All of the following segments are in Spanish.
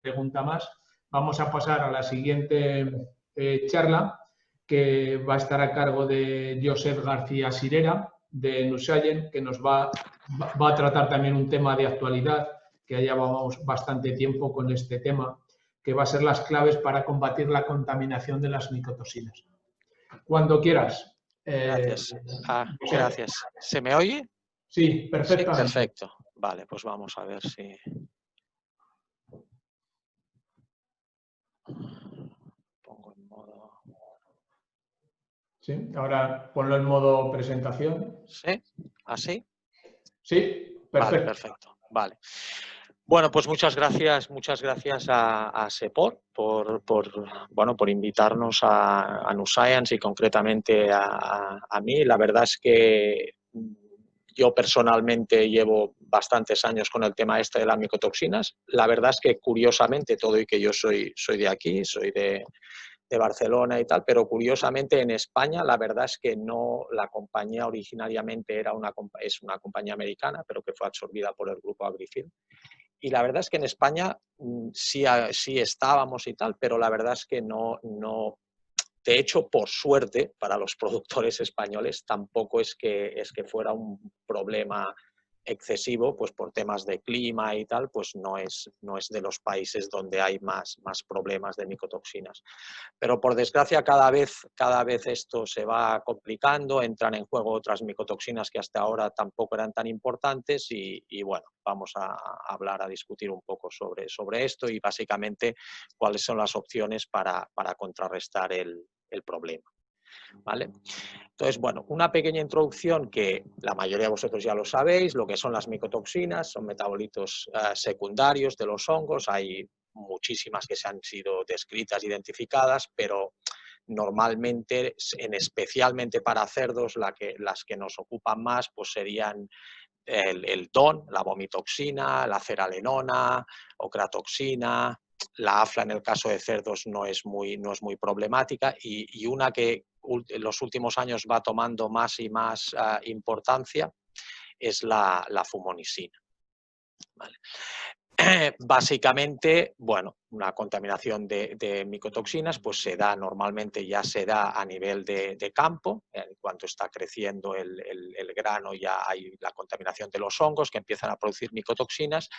pregunta más. Vamos a pasar a la siguiente charla, que va a estar a cargo de Josep García Sirera, de Nusayen, que nos va a tratar también un tema de actualidad, que ya llevamos bastante tiempo con este tema, que va a ser las claves para combatir la contaminación de las micotoxinas. Cuando quieras. Gracias. Gracias. ¿Se me oye? Sí, perfectamente. Sí, perfecto. Vale, pues vamos a ver si... Pongo en modo... Sí, ahora ponlo en modo presentación. ¿Sí? ¿Así? Sí, perfecto. Vale, perfecto. Vale. Bueno, pues muchas gracias a Sepor por invitarnos a Nuscience y concretamente a mí. La verdad es que yo personalmente llevo bastantes años con el tema este de las micotoxinas. La verdad es que curiosamente, todo y que yo soy de aquí, soy de Barcelona y tal, pero curiosamente en España la verdad es que no, la compañía originariamente es una compañía americana, pero que fue absorbida por el grupo Agrifilm. Y la verdad es que en España sí estábamos y tal, pero la verdad es que no. De hecho, por suerte, para los productores españoles tampoco es que fuera un problema excesivo, pues por temas de clima y tal, pues no es de los países donde hay más problemas de micotoxinas. Pero por desgracia cada vez esto se va complicando, entran en juego otras micotoxinas que hasta ahora tampoco eran tan importantes y bueno, vamos a hablar, a discutir un poco sobre esto y básicamente cuáles son las opciones para contrarrestar el problema. ¿Vale? Entonces, bueno, una pequeña introducción que la mayoría de vosotros ya lo sabéis, lo que son las micotoxinas, son metabolitos secundarios de los hongos, hay muchísimas que se han sido descritas, identificadas, pero normalmente, especialmente para cerdos, las que nos ocupan más pues serían el DON, la vomitoxina, la ceralenona, ocratoxina, la AFLA en el caso de cerdos no es muy problemática y una que en los últimos años va tomando más y más importancia es la fumonisina. ¿Vale? Básicamente, bueno, una contaminación de micotoxinas pues normalmente ya se da a nivel de campo, en cuanto está creciendo el grano ya hay la contaminación de los hongos que empiezan a producir micotoxinas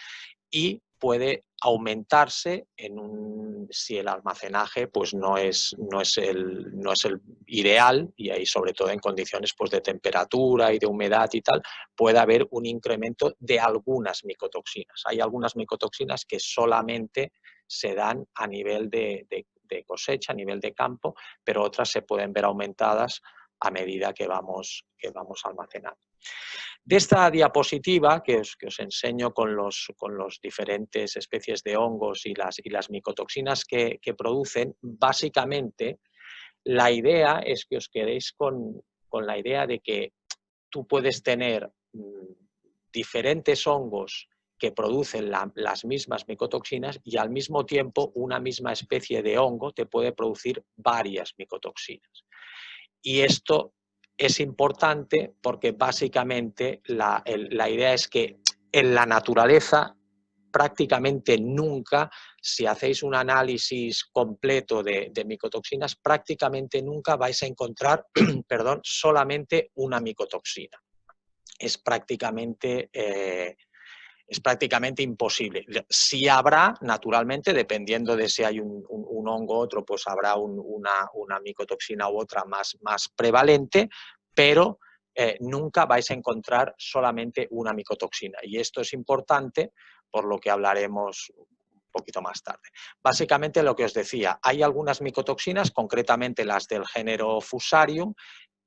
y puede aumentarse si el almacenaje pues no es el ideal y ahí sobre todo en condiciones pues de temperatura y de humedad y tal, puede haber un incremento de algunas micotoxinas. Hay algunas micotoxinas que solamente se dan a nivel de cosecha, a nivel de campo, pero otras se pueden ver aumentadas a medida que vamos almacenando. De esta diapositiva que os enseño con los diferentes especies de hongos y las micotoxinas que producen, básicamente la idea es que os quedéis con la idea de que tú puedes tener diferentes hongos que producen las mismas micotoxinas y al mismo tiempo una misma especie de hongo te puede producir varias micotoxinas. Y esto es importante porque básicamente la idea es que en la naturaleza prácticamente nunca, si hacéis un análisis completo de micotoxinas, prácticamente nunca vais a encontrar perdón, solamente una micotoxina. Es prácticamente imposible. Sí habrá, naturalmente, dependiendo de si hay un hongo u otro, pues habrá una micotoxina u otra más prevalente, pero nunca vais a encontrar solamente una micotoxina. Y esto es importante, por lo que hablaremos un poquito más tarde. Básicamente lo que os decía, hay algunas micotoxinas, concretamente las del género Fusarium,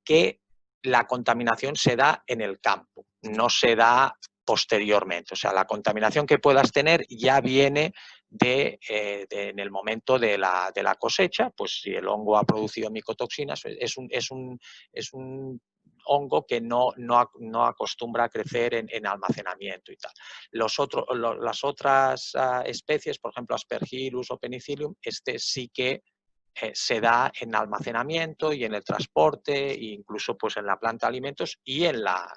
que la contaminación se da en el campo, no se da posteriormente. O sea, la contaminación que puedas tener ya viene en el momento de la cosecha, pues si el hongo ha producido micotoxinas, es un hongo que no acostumbra a crecer en almacenamiento y tal. Las otras especies, por ejemplo, Aspergillus o Penicillium, sí que se da en almacenamiento y en el transporte, e incluso pues en la planta de alimentos y en la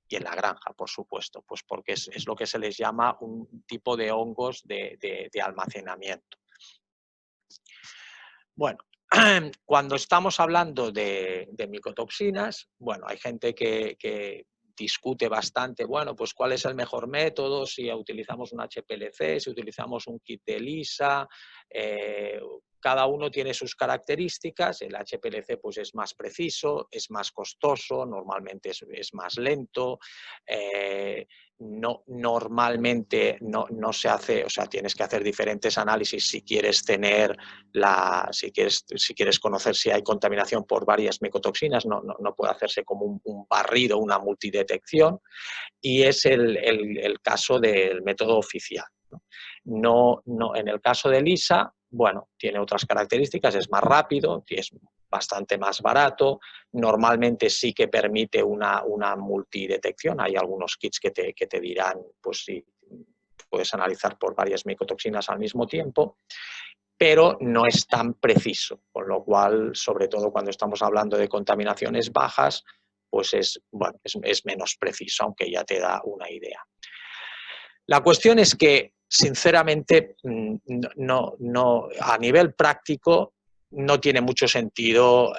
y en la granja, por supuesto, pues porque es lo que se les llama un tipo de hongos de almacenamiento. Bueno, cuando estamos hablando de micotoxinas, bueno, hay gente que discute bastante, bueno, pues cuál es el mejor método, si utilizamos un HPLC, si utilizamos un kit de ELISA, cada uno tiene sus características. El HPLC pues es más preciso, es más costoso, normalmente es más lento, normalmente no se hace, o sea, tienes que hacer diferentes análisis si quieres tener si quieres conocer si hay contaminación por varias micotoxinas, no puede hacerse como un barrido, una multidetección, y es el caso del método oficial. En el caso de ELISA, bueno, tiene otras características, es más rápido, es bastante más barato, normalmente sí que permite una multidetección, hay algunos kits que te dirán, pues sí, puedes analizar por varias micotoxinas al mismo tiempo, pero no es tan preciso, con lo cual, sobre todo cuando estamos hablando de contaminaciones bajas, pues es menos preciso, aunque ya te da una idea. La cuestión es que, sinceramente, a nivel práctico no tiene mucho sentido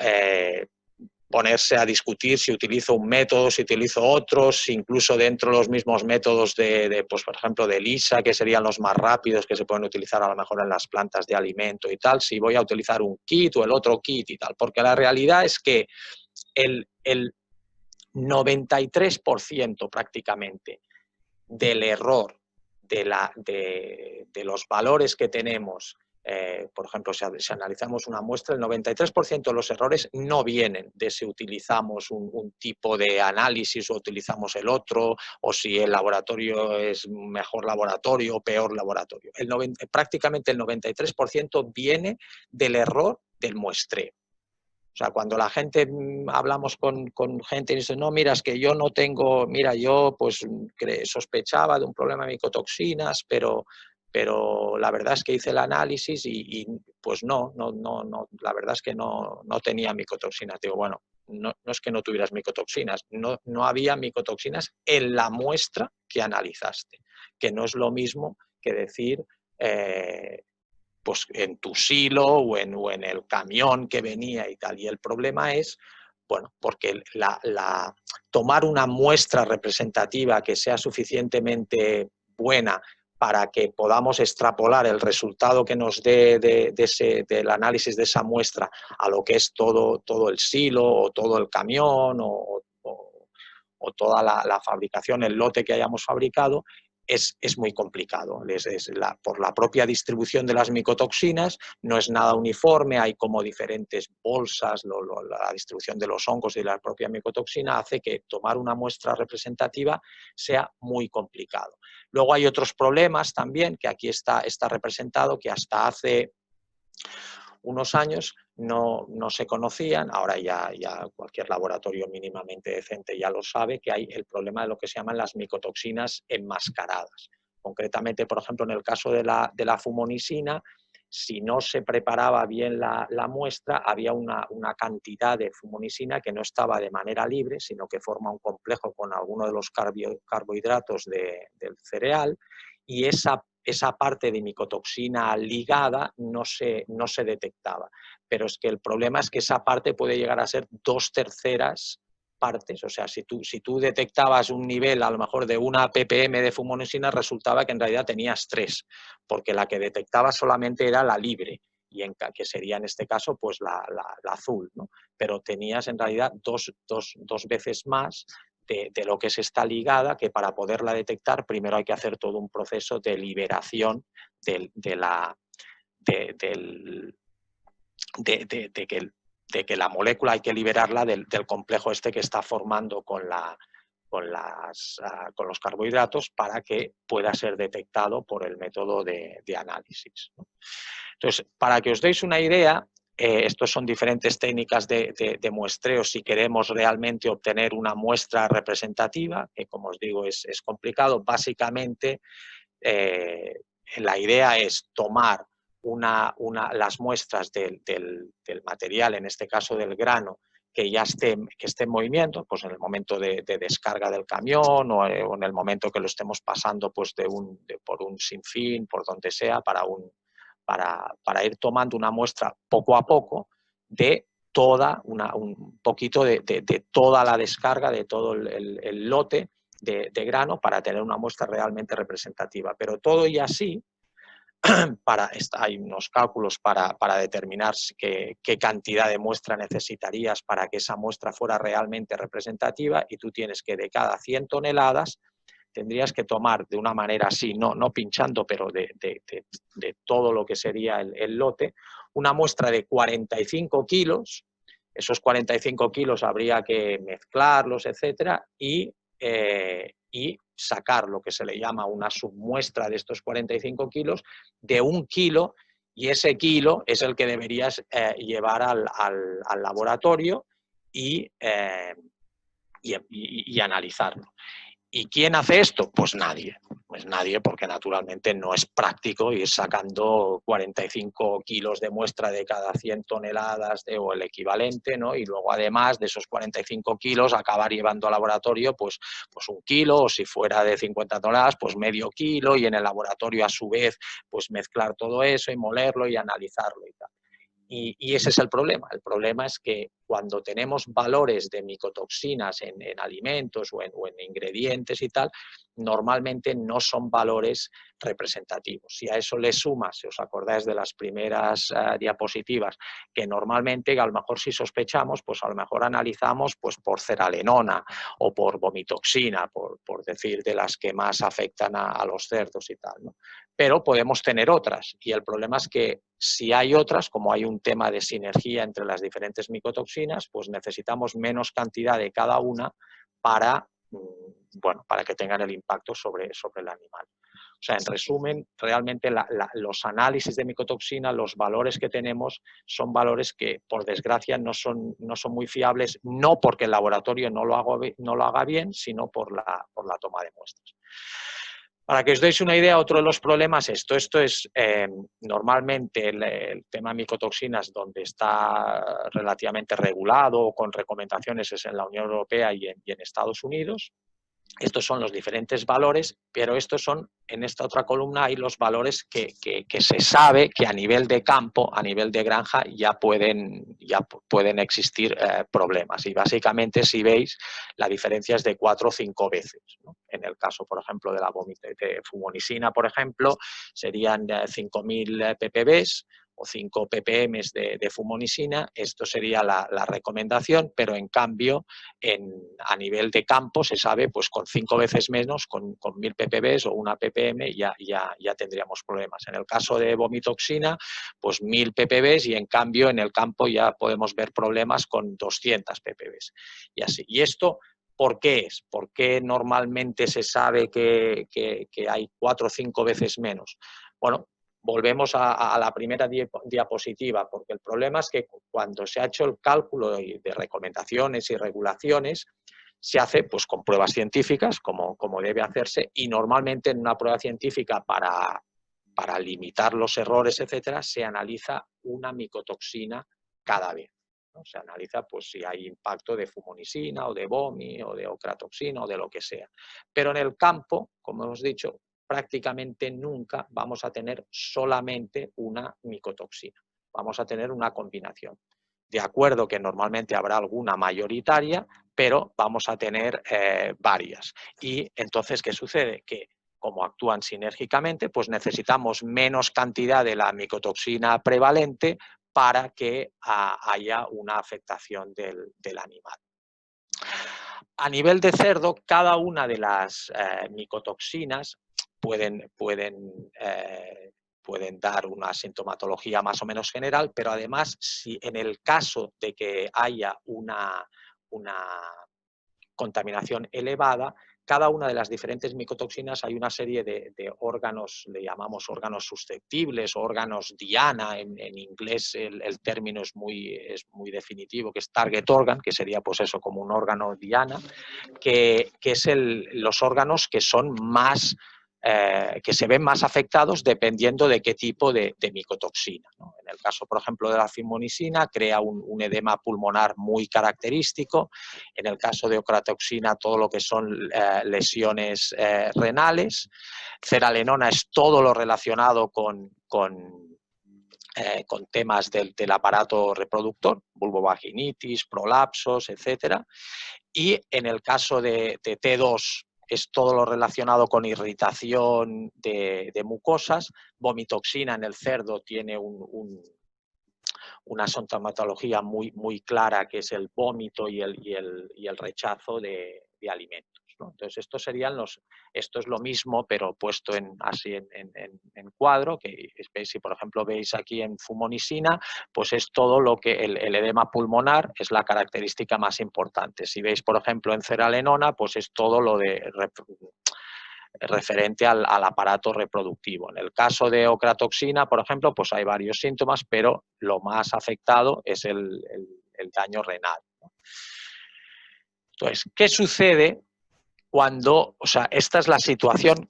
ponerse a discutir si utilizo un método, si utilizo otros, incluso dentro de los mismos métodos pues, por ejemplo, de ELISA, que serían los más rápidos que se pueden utilizar a lo mejor en las plantas de alimento y tal, si voy a utilizar un kit o el otro kit y tal, porque la realidad es que el 93% prácticamente del error de los valores que tenemos, por ejemplo, si analizamos una muestra, el 93% de los errores no vienen de si utilizamos un tipo de análisis o utilizamos el otro, o si el laboratorio es mejor laboratorio o peor laboratorio. Prácticamente el 93% viene del error del muestreo. O sea, cuando la gente, hablamos con gente y dice, no, mira, es que yo no tengo, mira, yo pues sospechaba de un problema de micotoxinas, pero la verdad es que hice el análisis y pues no, la verdad es que no tenía micotoxinas. Digo, bueno, no es que no tuvieras micotoxinas, no había micotoxinas en la muestra que analizaste, que no es lo mismo que decir pues en tu silo o en el camión que venía y tal. Y el problema es, bueno, porque tomar una muestra representativa que sea suficientemente buena para que podamos extrapolar el resultado que nos dé del análisis de esa muestra a lo que es todo el silo o todo el camión o toda la fabricación, el lote que hayamos fabricado, es muy complicado. Por la propia distribución de las micotoxinas no es nada uniforme, hay como diferentes bolsas, la distribución de los hongos y la propia micotoxina hace que tomar una muestra representativa sea muy complicado. Luego hay otros problemas también, que aquí está representado, que hasta hace unos años no se conocían, ahora ya cualquier laboratorio mínimamente decente ya lo sabe, que hay el problema de lo que se llaman las micotoxinas enmascaradas. Concretamente, por ejemplo, en el caso de la fumonisina, si no se preparaba bien la muestra, había una cantidad de fumonisina que no estaba de manera libre, sino que forma un complejo con alguno de los carbohidratos del cereal, y esa parte de micotoxina ligada no se detectaba. Pero es que el problema es que esa parte puede llegar a ser 2/3 partes. O sea, si tú detectabas un nivel a lo mejor de 1 ppm de fumonisina, resultaba que en realidad tenías 3, porque la que detectaba solamente era la libre, que sería en este caso pues la azul, ¿no? Pero tenías en realidad dos veces más de lo que es esta ligada, que para poderla detectar primero hay que hacer todo un proceso de liberación de que la molécula hay que liberarla del complejo este que está formando con los carbohidratos para que pueda ser detectado por el método de análisis, ¿no? Entonces, para que os deis una idea, estos son diferentes técnicas de muestreo si queremos realmente obtener una muestra representativa, que como os digo es complicado. Básicamente, la idea es tomar las muestras del material, en este caso del grano, ya esté en movimiento, pues en el momento de descarga del camión o en el momento que lo estemos pasando pues por un sinfín, por donde sea, para ir tomando una muestra poco a poco de un poquito de toda la descarga, de todo el lote de grano para tener una muestra realmente representativa. Pero todo y así, hay unos cálculos para determinar qué cantidad de muestra necesitarías para que esa muestra fuera realmente representativa, y tú tienes que de cada 100 toneladas tendrías que tomar de una manera así, no pinchando, pero de todo lo que sería el lote, una muestra de 45 kilos. Esos 45 kilos habría que mezclarlos, etcétera, y sacar lo que se le llama una submuestra de estos 45 kilos de 1 kilo, y ese kilo es el que deberías llevar al laboratorio y analizarlo. ¿Y quién hace esto? Pues nadie. Pues nadie, porque naturalmente no es práctico ir sacando 45 kilos de muestra de cada 100 toneladas o el equivalente, ¿no? Y luego además de esos 45 kilos acabar llevando al laboratorio pues 1 kilo, o si fuera de 50 toneladas pues medio kilo, y en el laboratorio a su vez pues mezclar todo eso y molerlo y analizarlo y tal. Y ese es el problema. El problema es que cuando tenemos valores de micotoxinas en alimentos o en ingredientes y tal, normalmente no son valores representativos. Si a eso le sumas, si os acordáis de las primeras diapositivas, que normalmente a lo mejor si sospechamos, pues a lo mejor analizamos pues por ceralenona o por vomitoxina, por decir de las que más afectan a los cerdos y tal, ¿no? Pero podemos tener otras, y el problema es que si hay otras, como hay un tema de sinergia entre las diferentes micotoxinas, pues necesitamos menos cantidad de cada una para que tengan el impacto sobre el animal. O sea, en resumen, realmente los análisis de micotoxina, los valores que tenemos, son valores que, por desgracia, no son muy fiables, no porque el laboratorio no lo haga bien, sino por la toma de muestras. Para que os deis una idea, otro de los problemas es esto es normalmente el tema de micotoxinas, donde está relativamente regulado con recomendaciones, es en la Unión Europea y en Estados Unidos. Estos son los diferentes valores, pero estos son, en esta otra columna hay los valores que se sabe que a nivel de campo, a nivel de granja, ya pueden existir problemas. Y básicamente, si veis, la diferencia es de 4 o 5 veces, ¿no? En el caso, por ejemplo, de la fumonisina, por ejemplo, serían 5.000 ppb o 5 ppm de fumonisina. Esto sería la recomendación, pero en cambio a nivel de campo se sabe pues con 5 veces menos, con 1.000 ppb o 1 ppm ya tendríamos problemas. En el caso de vomitoxina, pues 1.000 ppb, y en cambio en el campo ya podemos ver problemas con 200 ppb y así. Y esto, ¿por qué es? ¿Por qué normalmente se sabe que hay 4 o 5 veces menos? Bueno, volvemos a la primera diapositiva, porque el problema es que cuando se ha hecho el cálculo de recomendaciones y regulaciones, se hace pues con pruebas científicas, como debe hacerse, y normalmente en una prueba científica para limitar los errores, etcétera, se analiza una micotoxina cada vez, ¿no? Se analiza pues si hay impacto de fumonisina o de vomi o de ocratoxina o de lo que sea. Pero en el campo, como hemos dicho, prácticamente nunca vamos a tener solamente una micotoxina. Vamos a tener una combinación. De acuerdo que normalmente habrá alguna mayoritaria, pero vamos a tener varias. Y entonces, ¿qué sucede? Que como actúan sinérgicamente, pues necesitamos menos cantidad de la micotoxina prevalente para que haya una afectación del animal. A nivel de cerdo, cada una de las micotoxinas pueden dar una sintomatología más o menos general, pero además, si en el caso de que haya una contaminación elevada, cada una de las diferentes micotoxinas hay una serie de órganos, le llamamos órganos susceptibles o órganos diana, en inglés el término es muy definitivo, que es target organ, que sería pues eso, como un órgano diana, que es los órganos que son más que se ven más afectados dependiendo de qué tipo de micotoxina, ¿no? En el caso, por ejemplo, de la fumonisina, crea un edema pulmonar muy característico. En el caso de ocratoxina, todo lo que son lesiones renales. Ceраlenona es todo lo relacionado con temas del aparato reproductor, vulvovaginitis, prolapsos, etcétera. Y en el caso de T2 es todo lo relacionado con irritación de mucosas. Vomitoxina en el cerdo tiene una sintomatología muy clara, que es el vómito y el rechazo de alimentos, ¿no? Entonces, esto es lo mismo, pero puesto así en cuadro, que si por ejemplo veis aquí en fumonisina, pues es todo lo que el edema pulmonar es la característica más importante. Si veis, por ejemplo, en ceраlenona, pues es todo lo referente al aparato reproductivo. En el caso de ocratoxina, por ejemplo, pues hay varios síntomas, pero lo más afectado es el daño renal, ¿no? Entonces, ¿qué sucede cuando, esta es la situación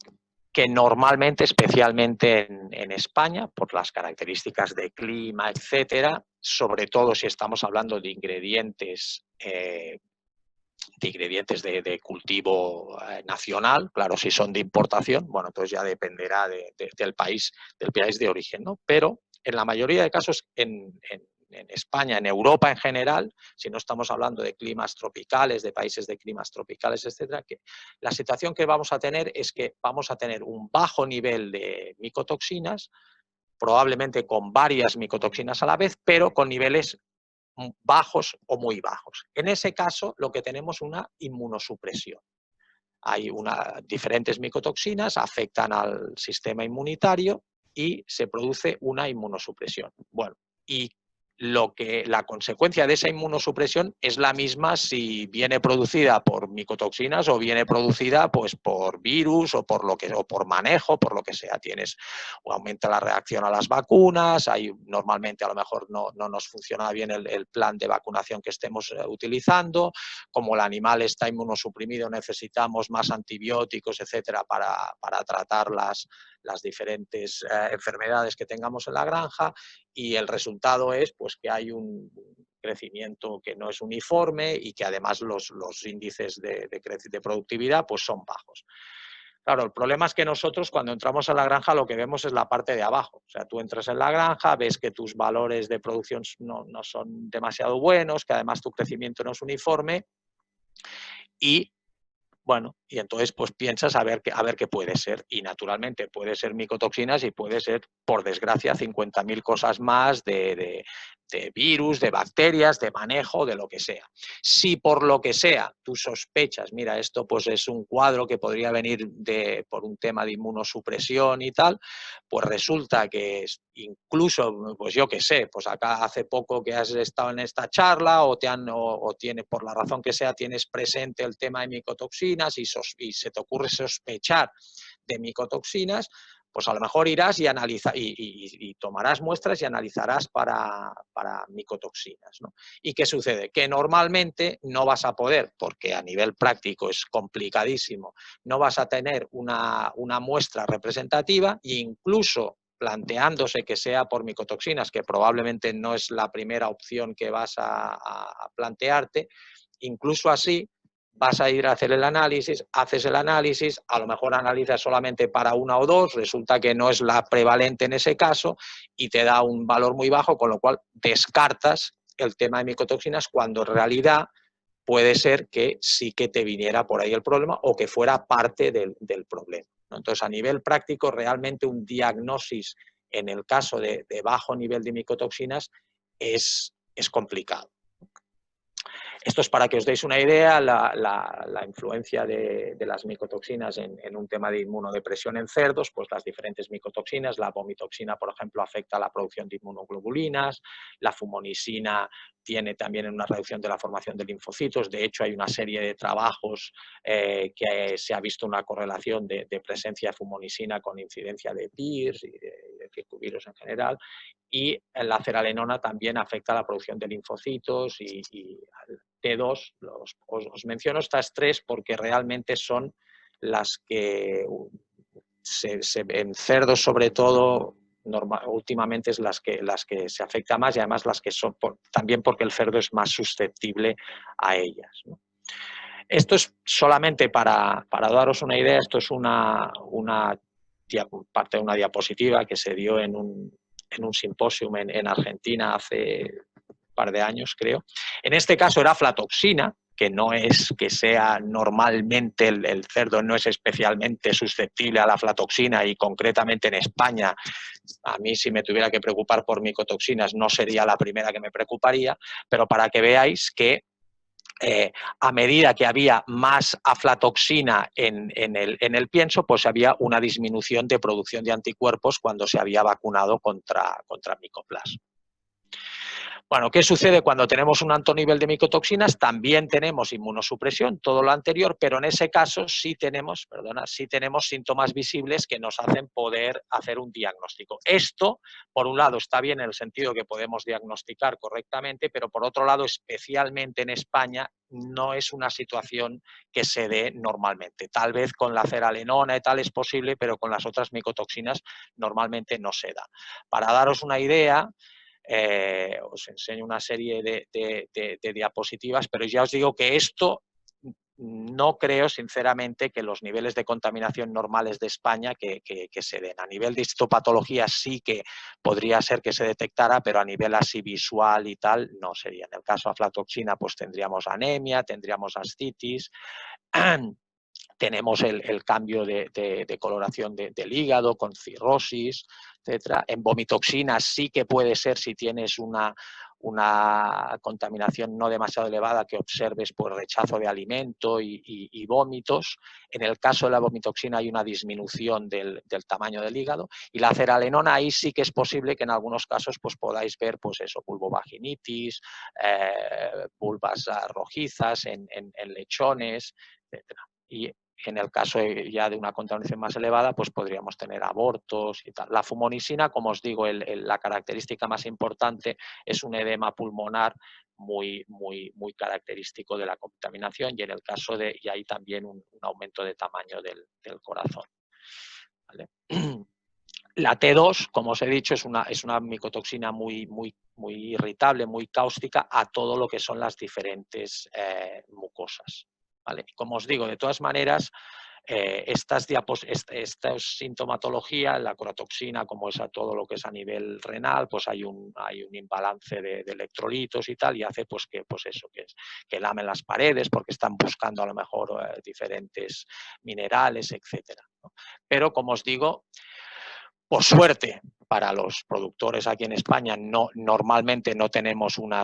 que normalmente, especialmente en España, por las características de clima, etcétera, sobre todo si estamos hablando de ingredientes de cultivo nacional, claro, si son de importación, bueno, entonces ya dependerá del país de origen, ¿no? Pero en la mayoría de casos en España, en Europa en general, si no estamos hablando de climas tropicales, de países de climas tropicales, etcétera, que la situación que vamos a tener es que vamos a tener un bajo nivel de micotoxinas, probablemente con varias micotoxinas a la vez, pero con niveles bajos o muy bajos. En ese caso, lo que tenemos es una inmunosupresión. Hay diferentes micotoxinas, afectan al sistema inmunitario y se produce una inmunosupresión. Bueno, y la consecuencia de esa inmunosupresión es la misma si viene producida por micotoxinas o viene producida pues por virus o por manejo, por lo que sea. O aumenta la reacción a las vacunas, normalmente a lo mejor no nos funciona bien el plan de vacunación que estemos utilizando, como el animal está inmunosuprimido necesitamos más antibióticos, etcétera, para tratar las diferentes enfermedades que tengamos en la granja, y el resultado es pues que hay un crecimiento que no es uniforme y que además los índices de productividad pues son bajos. Claro, el problema es que nosotros cuando entramos a la granja lo que vemos es la parte de abajo. O sea, tú entras en la granja, ves que tus valores de producción no son demasiado buenos, que además tu crecimiento no es uniforme y bueno, y entonces pues piensas a ver qué puede ser. Y naturalmente puede ser micotoxinas y puede ser, por desgracia, 50.000 cosas más de virus, de bacterias, de manejo, de lo que sea. Si por lo que sea tú sospechas, mira, esto pues es un cuadro que podría venir por un tema de inmunosupresión y tal, pues resulta que incluso, pues yo qué sé, pues acá hace poco que has estado en esta charla o tienes, por la razón que sea, tienes presente el tema de micotoxinas y se te ocurre sospechar de micotoxinas, pues a lo mejor irás y tomarás muestras y analizarás para micotoxinas, ¿no? ¿Y qué sucede? Que normalmente no vas a poder, porque a nivel práctico es complicadísimo, no vas a tener una muestra representativa e incluso planteándose que sea por micotoxinas, que probablemente no es la primera opción que vas a plantearte, incluso así vas a ir a hacer el análisis, haces el análisis, a lo mejor analizas solamente para una o dos, resulta que no es la prevalente en ese caso y te da un valor muy bajo, con lo cual descartas el tema de micotoxinas cuando en realidad puede ser que sí que te viniera por ahí el problema o que fuera parte del problema, ¿no? Entonces, a nivel práctico, realmente un diagnóstico en el caso de bajo nivel de micotoxinas es complicado. Esto es para que os deis una idea, la influencia de las micotoxinas en un tema de inmunodepresión en cerdos, pues las diferentes micotoxinas, la vomitoxina, por ejemplo, afecta a la producción de inmunoglobulinas, la fumonisina tiene también una reducción de la formación de linfocitos. De hecho, hay una serie de trabajos que se ha visto una correlación de presencia de fumonisina con incidencia de PIRS y de circovirus en general. Y la cearalenona también afecta a la producción de linfocitos y al T2. Os menciono estas tres porque realmente son las que en cerdos sobre todo últimamente es las que se afecta más y además las que son también porque el cerdo es más susceptible a ellas, ¿no? Esto es solamente para daros una idea, esto es parte de una diapositiva que se dio en un simposium en Argentina hace un par de años, creo. En este caso era aflatoxina, que no es que sea normalmente el cerdo no es especialmente susceptible a la aflatoxina y concretamente en España, a mí si me tuviera que preocupar por micotoxinas no sería la primera que me preocuparía, pero para que veáis que a medida que había más aflatoxina en el pienso, pues había una disminución de producción de anticuerpos cuando se había vacunado contra Mycoplasma. Bueno, ¿qué sucede cuando tenemos un alto nivel de micotoxinas? También tenemos inmunosupresión, todo lo anterior, pero en ese caso sí tenemos síntomas visibles que nos hacen poder hacer un diagnóstico. Esto, por un lado, está bien en el sentido que podemos diagnosticar correctamente, pero por otro lado, especialmente en España, no es una situación que se dé normalmente. Tal vez con la ceralenona y tal es posible, pero con las otras micotoxinas normalmente no se da. Para daros una idea, os enseño una serie de diapositivas, pero ya os digo que esto no creo sinceramente que los niveles de contaminación normales de España que se den. A nivel de histopatología sí que podría ser que se detectara, pero a nivel así visual y tal no sería. En el caso de aflatoxina pues tendríamos anemia, tendríamos ascitis, tenemos el cambio de coloración del hígado con cirrosis, etc. En vomitoxina sí que puede ser si tienes una contaminación no demasiado elevada que observes por rechazo de alimento y vómitos. En el caso de la vomitoxina hay una disminución del tamaño del hígado y la ceralenona ahí sí que es posible que en algunos casos pues podáis ver pues eso, vulvovaginitis, vulvas rojizas en lechones, etc. Y en el caso ya de una contaminación más elevada, pues podríamos tener abortos y tal. La fumonisina, como os digo, la característica más importante es un edema pulmonar muy característico de la contaminación y en el caso y hay también un aumento de tamaño del corazón. ¿Vale? La T2, como os he dicho, es una micotoxina muy irritable, muy cáustica a todo lo que son las diferentes mucosas. ¿Vale? Como os digo, de todas maneras, esta sintomatología, la corotoxina, como es a todo lo que es a nivel renal, pues hay un imbalance de electrolitos y tal, y hace pues que lamen las paredes porque están buscando a lo mejor diferentes minerales, etcétera, ¿no? Pero como os digo, por suerte, para los productores aquí en España normalmente no tenemos una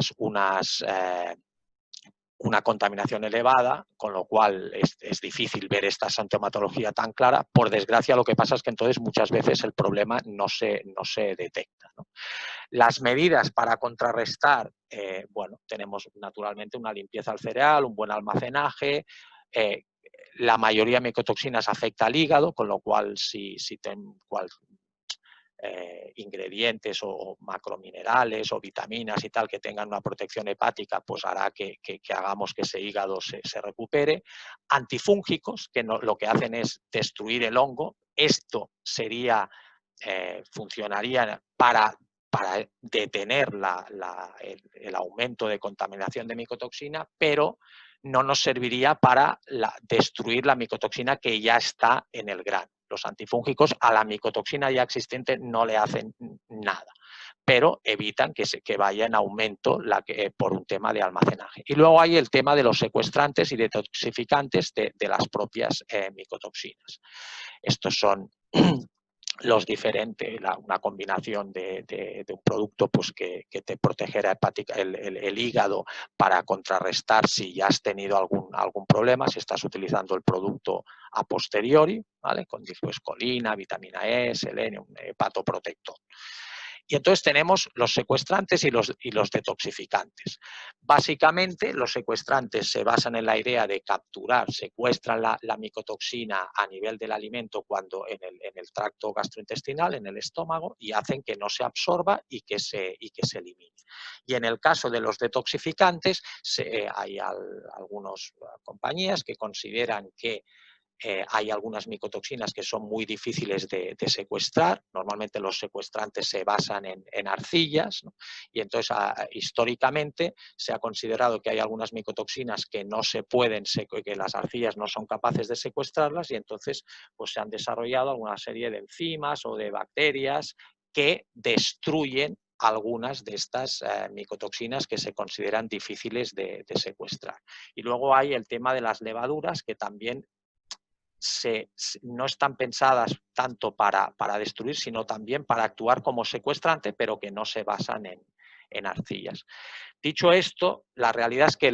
contaminación elevada, con lo cual es difícil ver esta sintomatología tan clara. Por desgracia, lo que pasa es que entonces muchas veces el problema no se detecta, ¿no? Las medidas para contrarrestar, bueno, tenemos naturalmente una limpieza al cereal, un buen almacenaje, la mayoría de micotoxinas afecta al hígado, con lo cual ingredientes o macrominerales o vitaminas y tal que tengan una protección hepática, pues hará que hagamos que ese hígado se recupere. Antifúngicos, que lo que hacen es destruir el hongo. Esto funcionaría para detener el aumento de contaminación de micotoxina, pero no nos serviría para destruir la micotoxina que ya está en el grano. Los antifúngicos a la micotoxina ya existente no le hacen nada, pero evitan que vaya en aumento por un tema de almacenaje. Y luego hay el tema de los secuestrantes y detoxificantes de las propias micotoxinas. Estos son los diferentes, una combinación de un producto pues, que te protegerá el hígado para contrarrestar si ya has tenido algún problema, si estás utilizando el producto a posteriori, ¿vale? Con pues, colina, vitamina E, selenio, un hepatoprotector. Y entonces tenemos los secuestrantes y los detoxificantes. Básicamente, los secuestrantes se basan en la idea de capturar, secuestran la micotoxina a nivel del alimento cuando en el tracto gastrointestinal, en el estómago, y hacen que no se absorba y que se elimine. Y en el caso de los detoxificantes, hay algunas compañías que consideran que hay algunas micotoxinas que son muy difíciles de secuestrar. Normalmente los secuestrantes se basan en arcillas, ¿no? Y entonces históricamente se ha considerado que hay algunas micotoxinas que no se pueden, que las arcillas no son capaces de secuestrarlas, y entonces pues se han desarrollado alguna serie de enzimas o de bacterias que destruyen algunas de estas micotoxinas que se consideran difíciles de secuestrar. Y luego hay el tema de las levaduras, que también no están pensadas tanto para destruir, sino también para actuar como secuestrante, pero que no se basan en arcillas. Dicho esto, la realidad es que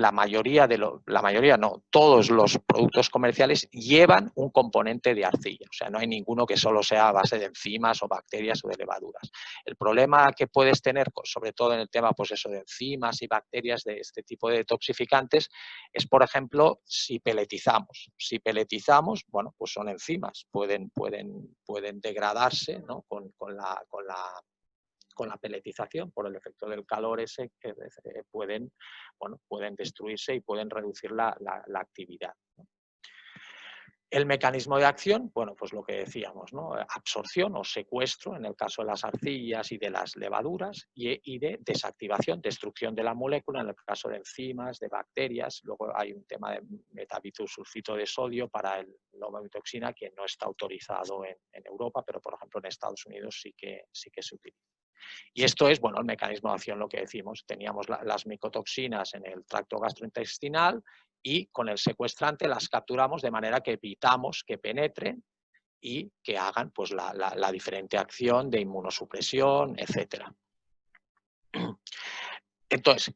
todos los productos comerciales llevan un componente de arcilla. O sea, no hay ninguno que solo sea a base de enzimas o bacterias o de levaduras. El problema que puedes tener, sobre todo en el tema pues eso, de enzimas y bacterias de este tipo de detoxificantes, es, por ejemplo, si peletizamos. Si peletizamos, bueno, pues son enzimas, pueden degradarse, ¿no? con la peletización, por el efecto del calor ese, que pueden destruirse y pueden reducir la actividad, ¿no? El mecanismo de acción, bueno, pues lo que decíamos, ¿no? Absorción o secuestro en el caso de las arcillas y de las levaduras, y de desactivación, destrucción de la molécula en el caso de enzimas, de bacterias. Luego hay un tema de metabisulfito de sodio para el lometoxina que no está autorizado en Europa, pero por ejemplo en Estados Unidos sí que se utiliza. Y esto es, bueno, el mecanismo de acción, lo que decimos. Teníamos las micotoxinas en el tracto gastrointestinal y con el secuestrante las capturamos de manera que evitamos que penetren y que hagan pues, la diferente acción de inmunosupresión, etc. Entonces,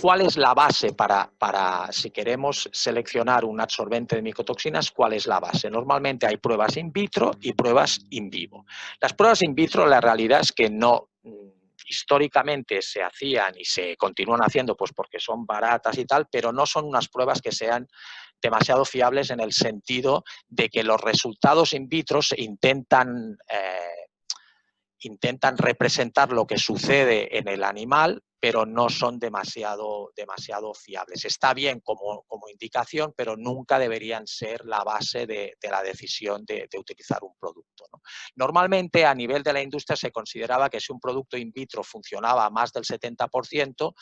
¿cuál es la base para si queremos seleccionar un absorbente de micotoxinas? ¿Cuál es la base? Normalmente hay pruebas in vitro y pruebas in vivo. Las pruebas in vitro, la realidad es que no, históricamente se hacían y se continúan haciendo pues porque son baratas y tal, pero no son unas pruebas que sean demasiado fiables en el sentido de que los resultados in vitro intentan representar lo que sucede en el animal, pero no son demasiado fiables. Está bien como indicación, pero nunca deberían ser la base de la decisión de utilizar un producto, ¿no? Normalmente, a nivel de la industria, se consideraba que si un producto in vitro funcionaba a más del 70%,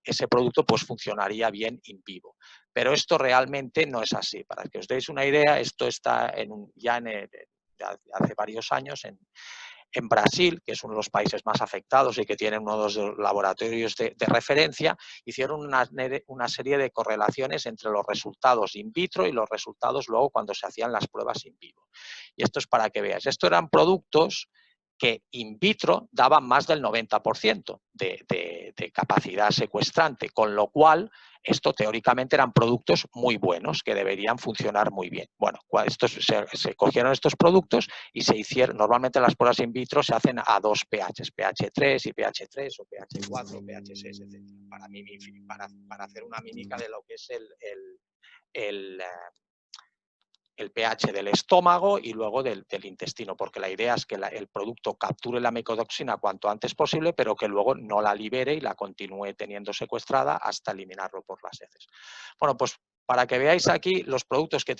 ese producto pues, funcionaría bien in vivo. Pero esto realmente no es así. Para que os deis una idea, esto está ya hace varios años en Brasil, que es uno de los países más afectados y que tiene uno de los laboratorios de referencia, hicieron una serie de correlaciones entre los resultados in vitro y los resultados luego cuando se hacían las pruebas in vivo. Y esto es para que veas. Estos eran productos que in vitro daban más del 90% de capacidad secuestrante, con lo cual esto teóricamente eran productos muy buenos que deberían funcionar muy bien. Bueno, se cogieron estos productos y se hicieron, normalmente las pruebas in vitro se hacen a 2 pHs, pH 3 y pH 3 o pH 4 o pH 6, etc. Para hacer una mímica de lo que es el pH del estómago y luego del intestino, porque la idea es que el producto capture la micotoxina cuanto antes posible, pero que luego no la libere y la continúe teniendo secuestrada hasta eliminarlo por las heces. Bueno, pues para que veáis aquí los productos que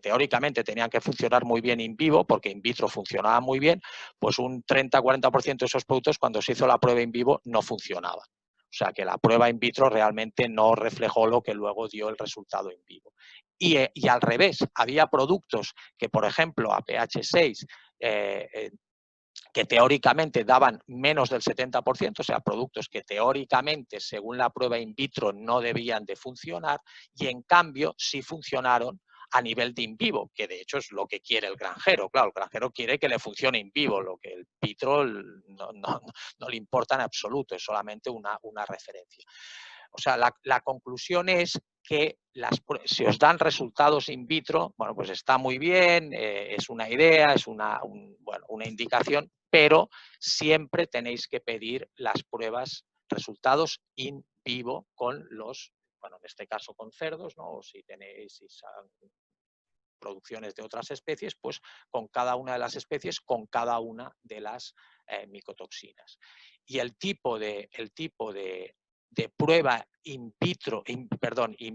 teóricamente tenían que funcionar muy bien in vivo, porque in vitro funcionaba muy bien, pues un 30-40% de esos productos cuando se hizo la prueba in vivo no funcionaban. O sea que la prueba in vitro realmente no reflejó lo que luego dio el resultado in vivo. Y al revés, había productos que, por ejemplo, a pH 6, que teóricamente daban menos del 70%, o sea, productos que teóricamente, según la prueba in vitro, no debían de funcionar, y en cambio sí funcionaron a nivel de in vivo, que de hecho es lo que quiere el granjero. Claro, el granjero quiere que le funcione in vivo, lo que el vitro no le importa en absoluto, es solamente una referencia. O sea, la conclusión es que si os dan resultados in vitro, bueno, pues está muy bien, es una idea, es una indicación, pero siempre tenéis que pedir las pruebas, resultados in vivo con los, bueno, en este caso con cerdos, ¿no? O si son producciones de otras especies, pues con cada una de las especies, con cada una de las micotoxinas. Y el tipo de de prueba in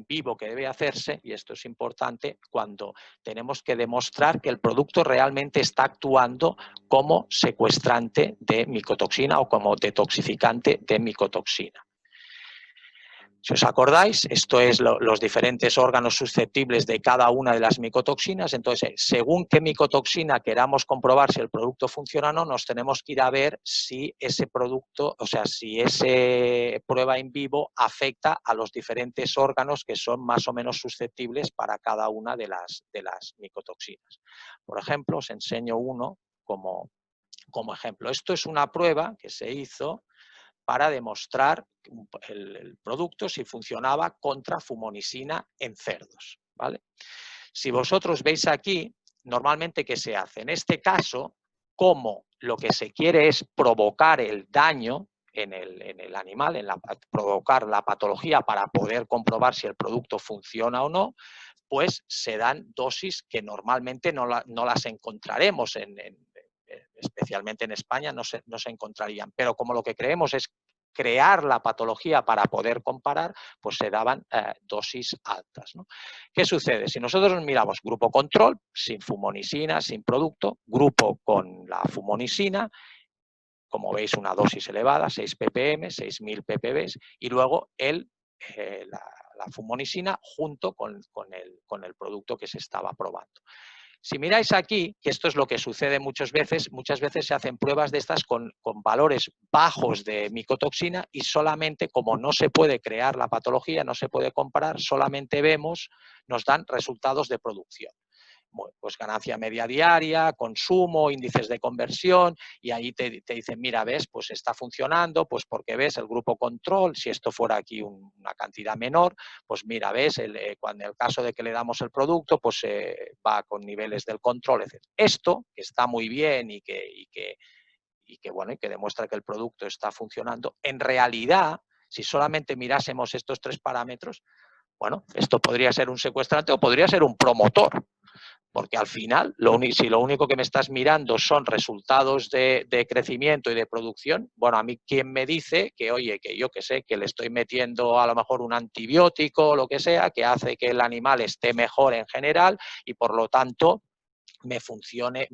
vivo que debe hacerse, y esto es importante, cuando tenemos que demostrar que el producto realmente está actuando como secuestrante de micotoxina o como detoxificante de micotoxina. Si os acordáis, esto es los diferentes órganos susceptibles de cada una de las micotoxinas. Entonces, según qué micotoxina queramos comprobar si el producto funciona o no, nos tenemos que ir a ver si ese producto, o sea, si esa prueba in vivo afecta a los diferentes órganos que son más o menos susceptibles para cada una de las micotoxinas. Por ejemplo, os enseño uno como ejemplo. Esto es una prueba que se hizo para demostrar el producto si funcionaba contra fumonisina en cerdos, ¿vale? Si vosotros veis aquí, normalmente, ¿qué se hace? En este caso, como lo que se quiere es provocar el daño en el animal, provocar la patología para poder comprobar si el producto funciona o no, pues se dan dosis que normalmente no las encontraremos, especialmente en España no se encontrarían, pero como lo que creemos es crear la patología para poder comparar, pues se daban dosis altas, ¿no? ¿Qué sucede? Si nosotros miramos grupo control, sin fumonisina, sin producto, grupo con la fumonisina, como veis una dosis elevada, 6 ppm, 6000 ppb, y luego la fumonisina junto con el producto que se estaba probando. Si miráis aquí, que esto es lo que sucede muchas veces se hacen pruebas de estas con valores bajos de micotoxina y solamente, como no se puede crear la patología, no se puede comparar, solamente nos dan resultados de producción. Bueno, pues ganancia media diaria, consumo, índices de conversión, y ahí te dicen, mira, ves, pues está funcionando, pues porque ves el grupo control, si esto fuera aquí una cantidad menor, pues mira, ves, cuando en el caso de que le damos el producto, pues va con niveles del control, etc. Esto, que está muy bien y que demuestra que el producto está funcionando, en realidad, si solamente mirásemos estos 3 parámetros, bueno, esto podría ser un secuestrante o podría ser un promotor. Porque al final, si lo único que me estás mirando son resultados de crecimiento y de producción, bueno, a mí quién me dice que, oye, que yo qué sé, que le estoy metiendo a lo mejor un antibiótico o lo que sea, que hace que el animal esté mejor en general y por lo tanto me funcione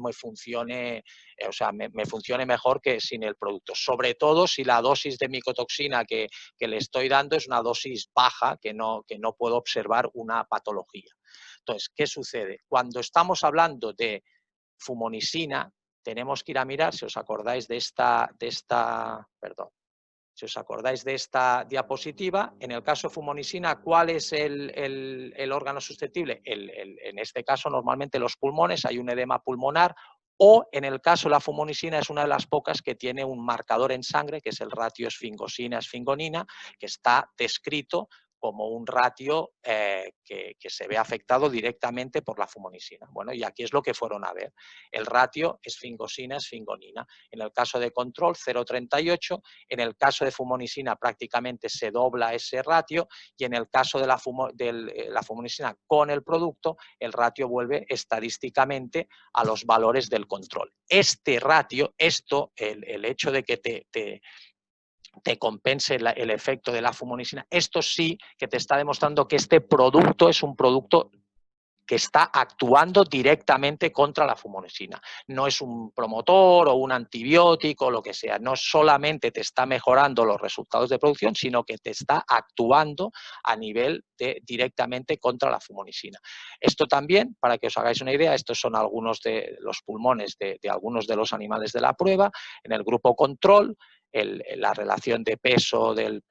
mejor que sin el producto. Sobre todo si la dosis de micotoxina que le estoy dando es una dosis baja, que no puedo observar una patología. Entonces, ¿qué sucede? Cuando estamos hablando de fumonisina, tenemos que ir a mirar, si os acordáis de esta diapositiva, en el caso de fumonisina, ¿cuál es el órgano susceptible? En este caso, normalmente los pulmones, hay un edema pulmonar, o en el caso de la fumonisina es una de las pocas que tiene un marcador en sangre, que es el ratio esfingosina-esfingonina, que está descrito como un ratio que se ve afectado directamente por la fumonisina. Bueno, y aquí es lo que fueron a ver. El ratio esfingosina-esfingonina. En el caso de control, 0,38. En el caso de fumonisina prácticamente se dobla ese ratio y en el caso de la fumonisina con el producto, el ratio vuelve estadísticamente a los valores del control. Este ratio, el hecho de que te compense el efecto de la fumonisina, esto sí que te está demostrando que este producto es un producto que está actuando directamente contra la fumonisina. No es un promotor o un antibiótico o lo que sea. No solamente te está mejorando los resultados de producción, sino que te está actuando a nivel directamente contra la fumonisina. Esto también, para que os hagáis una idea, estos son algunos de los pulmones de algunos de los animales de la prueba. En el grupo control, la relación de peso del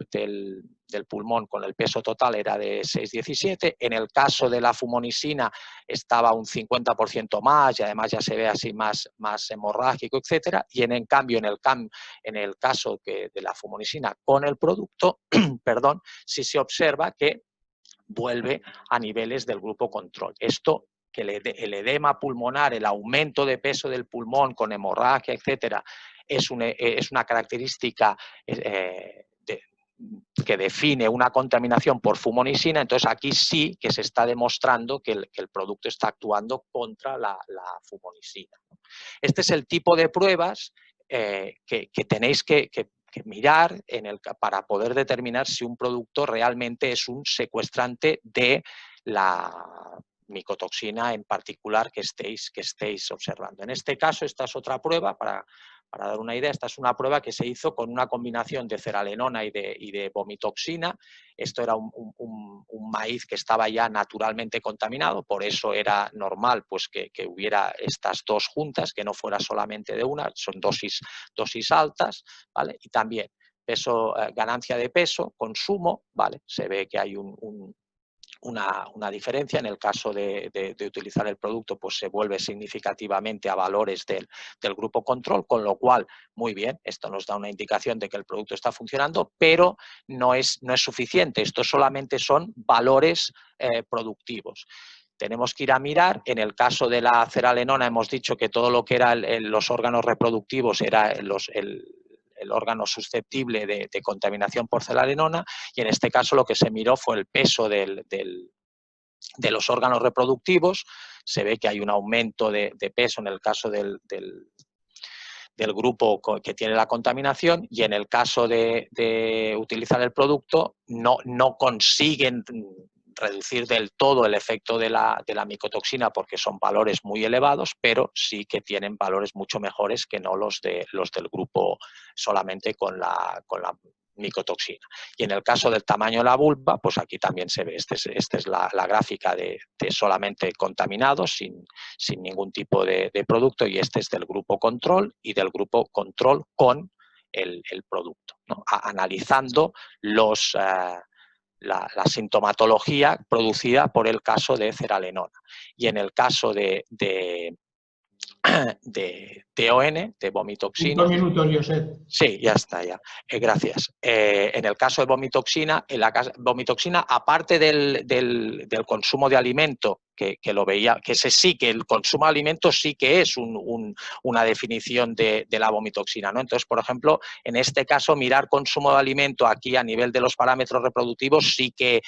pulmón con el peso total era de 6,17. En el caso de la fumonisina estaba un 50% más y además ya se ve así más hemorrágico, etcétera. Y en cambio, en el caso de la fumonisina con el producto, perdón, sí se observa que vuelve a niveles del grupo control. Esto, que el edema pulmonar, el aumento de peso del pulmón con hemorragia, etcétera, es una característica que define una contaminación por fumonisina. Entonces aquí sí que se está demostrando que el producto está actuando contra la fumonisina. Este es el tipo de pruebas que tenéis que mirar para poder determinar si un producto realmente es un secuestrante de la micotoxina en particular que estéis observando. En este caso, esta es otra prueba, para dar una idea, esta es una prueba que se hizo con una combinación de ceralenona y de vomitoxina. Esto era un maíz que estaba ya naturalmente contaminado, por eso era normal pues, que hubiera estas dos juntas, que no fuera solamente de una, son dosis altas, ¿vale? Y también ganancia de peso, consumo, ¿vale? Se ve que hay una diferencia. En el caso de utilizar el producto, pues se vuelve significativamente a valores del grupo control, con lo cual, muy bien, esto nos da una indicación de que el producto está funcionando, pero no es suficiente. Esto solamente son valores productivos. Tenemos que ir a mirar, en el caso de la ceralenona hemos dicho que todo lo que eran los órganos reproductivos era el órgano susceptible de contaminación por ceralenona, y en este caso lo que se miró fue el peso de los órganos reproductivos. Se ve que hay un aumento de peso en el caso del grupo que tiene la contaminación, y en el caso de utilizar el producto no consiguen reducir del todo el efecto de la micotoxina porque son valores muy elevados, pero sí que tienen valores mucho mejores que no los del grupo solamente con la micotoxina. Y en el caso del tamaño de la vulva, pues aquí también se ve, esta es la gráfica de solamente contaminados, sin ningún tipo de producto, y este es del grupo control y del grupo control con el producto, ¿no? Analizando la sintomatología producida por el caso de ceralenona. Y en el caso de ON, de vomitoxina. 5 minutos, Josep. Sí, ya está, ya. Gracias. En el caso de vomitoxina, aparte del consumo de alimento, que lo veía, que sí que el consumo de alimentos sí que es una definición de la vomitoxina, ¿no? Entonces, por ejemplo, en este caso, mirar consumo de alimento aquí a nivel de los parámetros reproductivos sí que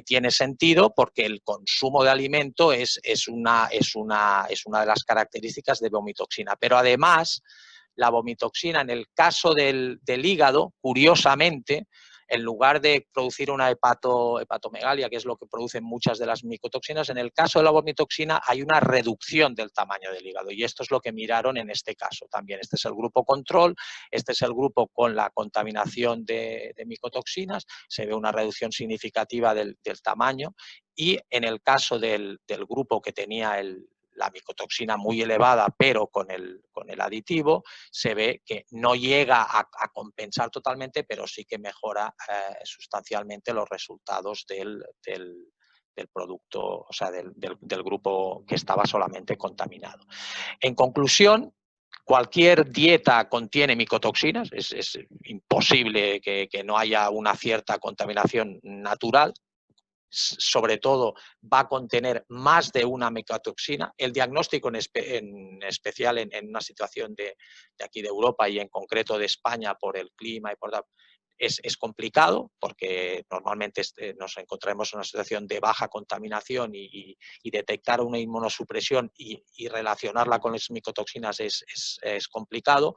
tiene sentido, porque el consumo de alimento es una de las características de vomitoxina. Pero además, la vomitoxina, en el caso del hígado, curiosamente, en lugar de producir una hepatomegalia, que es lo que producen muchas de las micotoxinas, en el caso de la vomitoxina hay una reducción del tamaño del hígado, y esto es lo que miraron en este caso también. Este es el grupo control, este es el grupo con la contaminación de micotoxinas, se ve una reducción significativa del tamaño, y en el caso del grupo que tenía la micotoxina muy elevada, pero con el aditivo, se ve que no llega a compensar totalmente, pero sí que mejora sustancialmente los resultados del producto, o sea, del grupo que estaba solamente contaminado. En conclusión, cualquier dieta contiene micotoxinas, es imposible que no haya una cierta contaminación natural. Sobre todo va a contener más de una micotoxina. El diagnóstico en especial en una situación de aquí de Europa y en concreto de España por el clima y es complicado, porque normalmente nos encontramos en una situación de baja contaminación y detectar una inmunosupresión y relacionarla con las micotoxinas es complicado.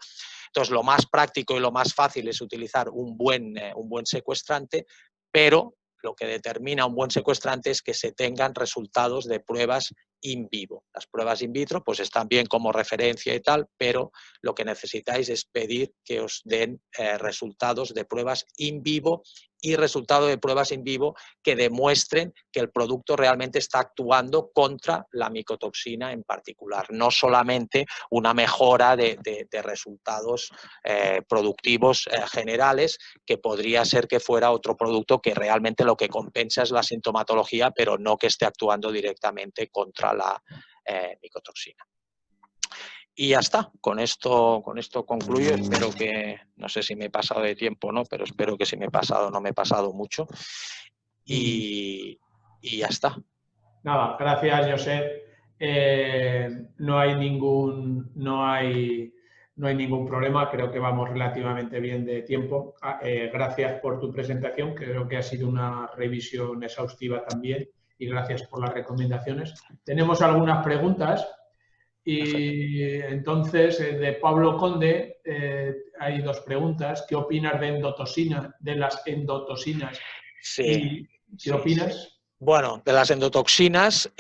Entonces, lo más práctico y lo más fácil es utilizar un buen secuestrante, pero lo que determina un buen secuestrante es que se tengan resultados de pruebas in vivo. Las pruebas in vitro pues están bien como referencia y tal, pero lo que necesitáis es pedir que os den resultados de pruebas in vivo y resultados de pruebas in vivo que demuestren que el producto realmente está actuando contra la micotoxina en particular, no solamente una mejora de resultados productivos generales, que podría ser que fuera otro producto que realmente lo que compensa es la sintomatología, pero no que esté actuando directamente contra la micotoxina. Y ya está, con esto concluyo. Espero que, no sé si me he pasado de tiempo o no, pero espero que si me he pasado, no me he pasado mucho. Y ya está. Nada, gracias, Josep. No hay ningún problema, creo que vamos relativamente bien de tiempo. Gracias por tu presentación, creo que ha sido una revisión exhaustiva también, y gracias por las recomendaciones. Tenemos algunas preguntas. Y entonces, de Pablo Conde, hay dos preguntas. ¿Qué opinas de las endotoxinas? Sí, ¿Y qué opinas? Bueno, de las endotoxinas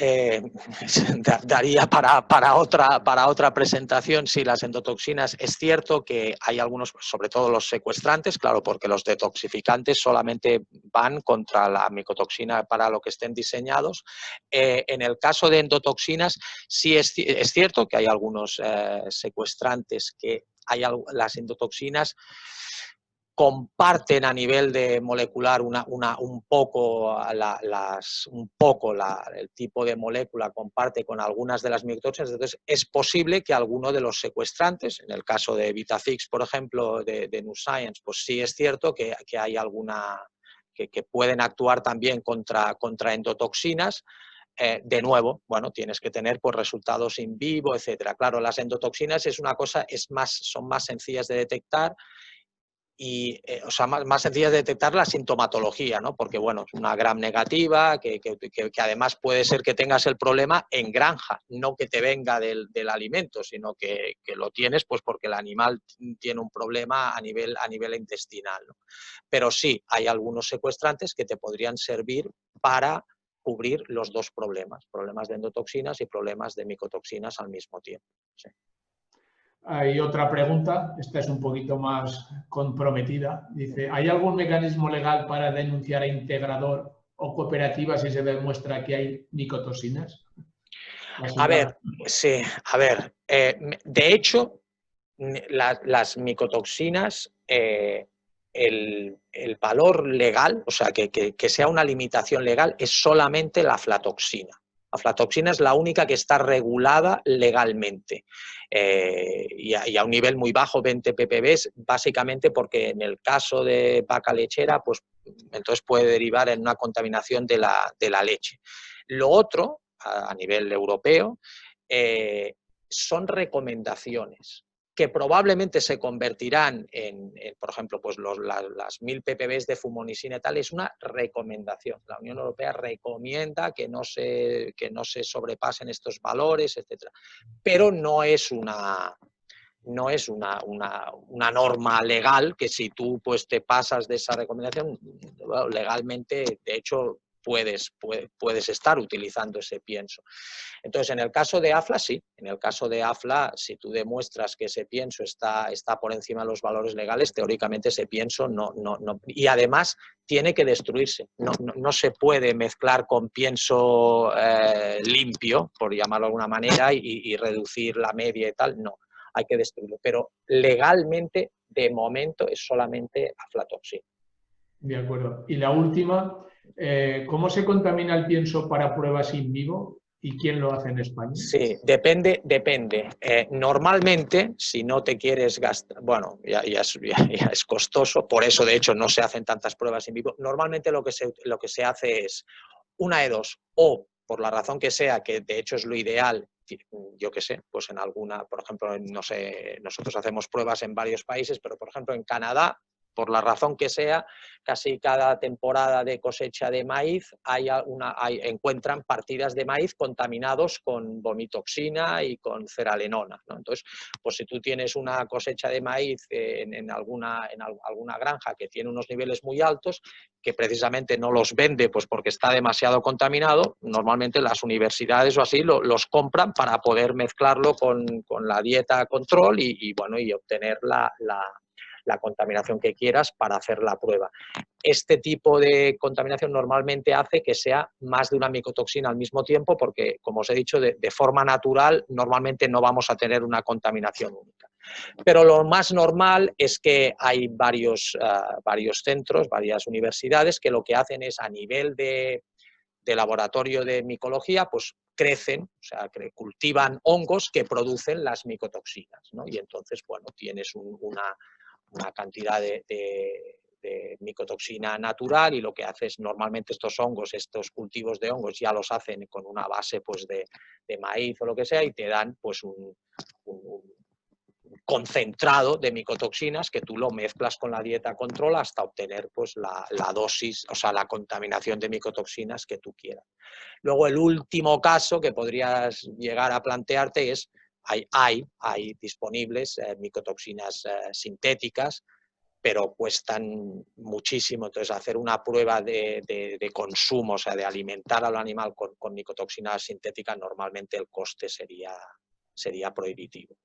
daría para otra presentación. Sí, las endotoxinas es cierto que hay algunos, sobre todo los secuestrantes, claro, porque los detoxificantes solamente van contra la micotoxina para lo que estén diseñados. En el caso de endotoxinas, sí es cierto que hay algunos secuestrantes que las endotoxinas comparten a nivel de molecular un poco el tipo de molécula comparte con algunas de las micotoxinas, entonces es posible que alguno de los secuestrantes, en el caso de Vitafix, por ejemplo, de NuScience, pues sí es cierto que hay alguna que pueden actuar también contra endotoxinas. De nuevo, bueno, tienes que tener pues, resultados in vivo, etcétera. Claro, las endotoxinas es una cosa, son más sencillas de detectar y, o sea, más sencillas de detectar la sintomatología, ¿no? Porque, bueno, es una gram negativa, que además puede ser que tengas el problema en granja, no que te venga del alimento, sino que lo tienes pues porque el animal tiene un problema a nivel intestinal, ¿no? Pero sí, hay algunos secuestrantes que te podrían servir para cubrir los dos problemas de endotoxinas y problemas de micotoxinas al mismo tiempo. Sí. Hay otra pregunta, esta es un poquito más comprometida. Dice, ¿hay algún mecanismo legal para denunciar a integrador o cooperativa si se demuestra que hay micotoxinas? A ver, sí, a ver. De hecho, las micotoxinas, el valor legal, o sea, que sea una limitación legal, es solamente la aflatoxina. La aflatoxina es la única que está regulada legalmente y a un nivel muy bajo, 20 ppb, básicamente porque en el caso de vaca lechera, pues entonces puede derivar en una contaminación de la leche. Lo otro, a nivel europeo, son recomendaciones que probablemente se convertirán en por ejemplo, pues las 1000 ppb de fumonisina y tal, es una recomendación. La Unión Europea recomienda que no se sobrepasen estos valores, etcétera. Pero no es una norma legal que si tú pues, te pasas de esa recomendación, bueno, legalmente, de hecho, puedes estar utilizando ese pienso. Entonces, en el caso de AFLA, sí. En el caso de AFLA, si tú demuestras que ese pienso está por encima de los valores legales, teóricamente ese pienso no. Y además tiene que destruirse. No se puede mezclar con pienso limpio, por llamarlo de alguna manera, y reducir la media y tal. No, hay que destruirlo. Pero legalmente, de momento, es solamente aflatoxina. De acuerdo. Y la última, ¿cómo se contamina el pienso para pruebas in vivo y quién lo hace en España? Sí, depende. Normalmente, si no te quieres gastar, bueno, ya es costoso, por eso de hecho no se hacen tantas pruebas in vivo. Normalmente lo que se hace es una de dos, o por la razón que sea, que de hecho es lo ideal, yo qué sé, pues en alguna, por ejemplo, no sé, nosotros hacemos pruebas en varios países, pero por ejemplo en Canadá, por la razón que sea, casi cada temporada de cosecha de maíz encuentran partidas de maíz contaminados con vomitoxina y con ceralenona, ¿no? Entonces, pues si tú tienes una cosecha de maíz en alguna granja que tiene unos niveles muy altos, que precisamente no los vende pues porque está demasiado contaminado, normalmente las universidades o así los compran para poder mezclarlo con la dieta control y obtener la contaminación que quieras para hacer la prueba. Este tipo de contaminación normalmente hace que sea más de una micotoxina al mismo tiempo porque, como os he dicho, de forma natural normalmente no vamos a tener una contaminación única. Pero lo más normal es que hay varios centros, varias universidades que lo que hacen es a nivel de laboratorio de micología, pues crecen, o sea, cultivan hongos que producen las micotoxinas, ¿no? Y entonces, bueno, tienes una cantidad de micotoxina natural y lo que haces normalmente estos hongos, estos cultivos de hongos ya los hacen con una base pues de maíz o lo que sea y te dan pues un concentrado de micotoxinas que tú lo mezclas con la dieta control hasta obtener pues la dosis, o sea, la contaminación de micotoxinas que tú quieras. Luego el último caso que podrías llegar a plantearte es hay disponibles micotoxinas sintéticas, pero cuestan muchísimo. Entonces, hacer una prueba de consumo, o sea, de alimentar al animal con micotoxinas sintéticas, normalmente el coste sería prohibitivo.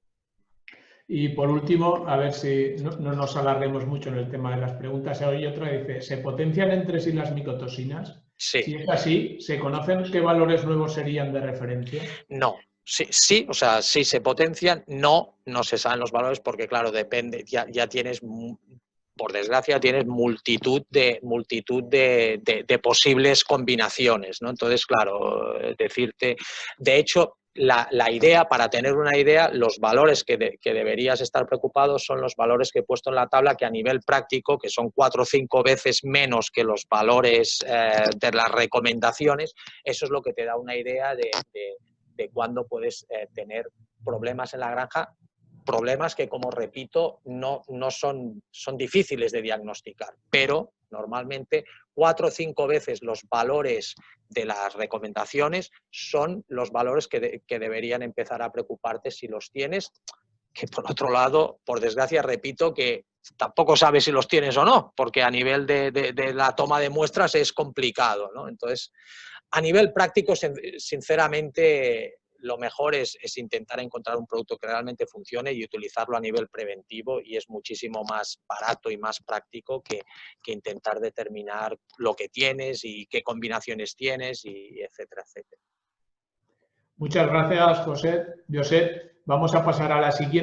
Y por último, a ver si no nos alarguemos mucho en el tema de las preguntas. Hay otra que dice, ¿se potencian entre sí las micotoxinas? Sí. Si es así, ¿se conocen qué valores nuevos serían de referencia? No. Sí, o sea, sí se potencian, no se saben los valores porque, claro, depende, ya tienes, por desgracia, tienes multitud de posibles combinaciones, ¿no? Entonces, claro, decirte, de hecho, la idea, para tener una idea, los valores que deberías estar preocupado son los valores que he puesto en la tabla, que a nivel práctico, que son 4 o 5 veces menos que los valores de las recomendaciones, eso es lo que te da una idea de cuándo puedes tener problemas en la granja, problemas que, como repito, no son difíciles de diagnosticar, pero normalmente 4 o 5 veces los valores de las recomendaciones son los valores que deberían empezar a preocuparte si los tienes, que por otro lado, por desgracia, repito que tampoco sabes si los tienes o no, porque a nivel de la toma de muestras es complicado, ¿no? Entonces, a nivel práctico, sinceramente, lo mejor es intentar encontrar un producto que realmente funcione y utilizarlo a nivel preventivo, y es muchísimo más barato y más práctico que intentar determinar lo que tienes y qué combinaciones tienes, y etcétera, etcétera. Muchas gracias, Josep. Vamos a pasar a la siguiente.